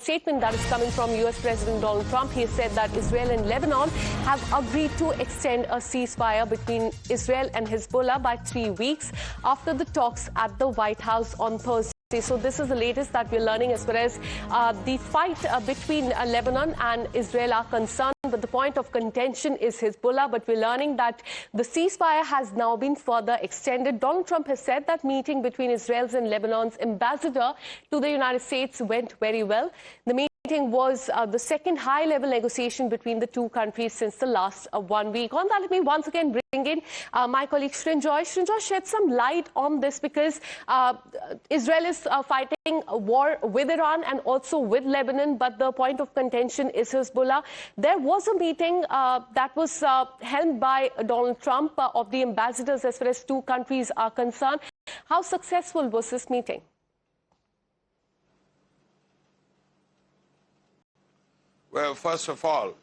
statement that is coming from US President Donald Trump. He said that Israel and Lebanon have agreed to extend a ceasefire between Israel and Hezbollah by 3 weeks after the talks at the White House on Thursday. So this is the latest that we're learning as far as the fight between Lebanon and Israel are concerned. But the point of contention is Hezbollah. But we're learning that the ceasefire has now been further extended. Donald Trump has said that meeting between Israel's and Lebanon's ambassador to the United States went very well. The meeting was the second high-level negotiation between the two countries since the last 1 week. On that, let me once again bring in my colleague Srinjoy. Srinjoy, shed some light on this because Israel is fighting a war with Iran and also with Lebanon, but the point of contention is Hezbollah. There was a meeting that was held by Donald Trump of the ambassadors as far as two countries are concerned. How successful was this meeting? Well, first of all,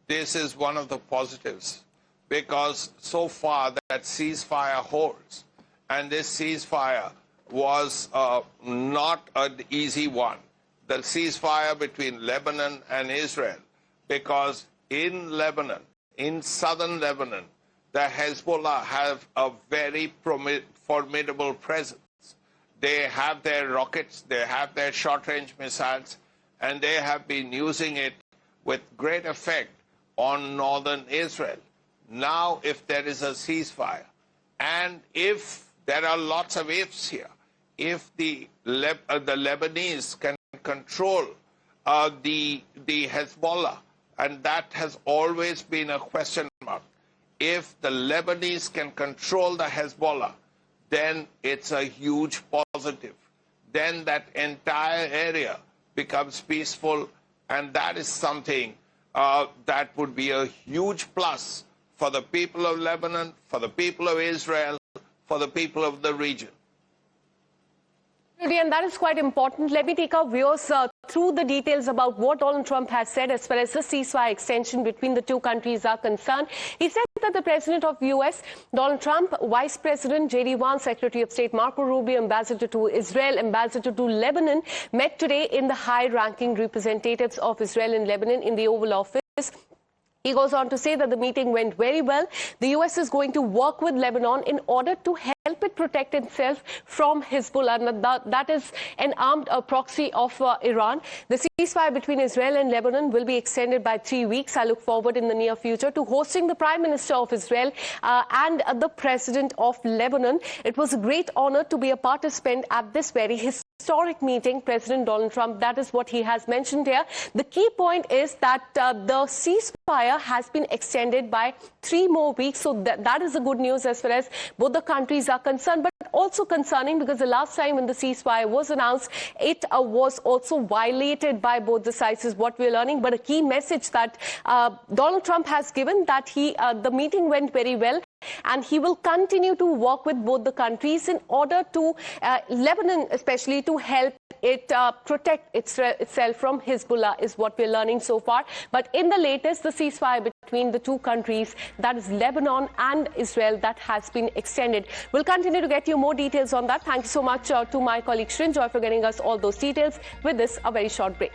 this is one of the positives because so far that ceasefire holds. And this ceasefire was not an easy one. The ceasefire between Lebanon and Israel, because in Lebanon, in southern Lebanon, the Hezbollah have a very formidable presence. They have their rockets, they have their short-range missiles, and they have been using it with great effect on northern Israel. Now, if there is a ceasefire, and if there are lots of ifs here, if the Lebanese can control the Hezbollah, and that has always been a question mark, if the Lebanese can control the Hezbollah, then it's a huge positive. Then that entire area becomes peaceful. And that is something that would be a huge plus for the people of Lebanon, for the people of Israel, for the people of the region. And that is quite important. Let me take our viewers through the details about what Donald Trump has said as far as the ceasefire extension between the two countries are concerned. He said that the President of the U.S., Donald Trump, Vice President J.D. Vance, Secretary of State Marco Rubio, Ambassador to Israel, Ambassador to Lebanon, met today in the high-ranking representatives of Israel and Lebanon in the Oval Office. He goes on to say that the meeting went very well. The U.S. is going to work with Lebanon in order to help it protect itself from Hezbollah. That is an armed proxy of Iran. The ceasefire between Israel and Lebanon will be extended by 3 weeks. I look forward in the near future to hosting the Prime Minister of Israel and the President of Lebanon. It was a great honor to be a participant at this very historic meeting, President Donald Trump. That is what he has mentioned here. The key point is that the ceasefire has been extended by 3 more weeks. So that is the good news as far as both the countries are concerned, but also concerning because the last time when the ceasefire was announced, it was also violated by both the sides is what we're learning. But a key message that Donald Trump has given that the meeting went very well. And he will continue to work with both the countries in order to, Lebanon especially, to help it protect itself from Hezbollah is what we're learning so far. But in the latest, the ceasefire between the two countries, that is Lebanon and Israel, that has been extended. We'll continue to get you more details on that. Thank you so much to my colleague Srinjoy for getting us all those details. With this, a very short break.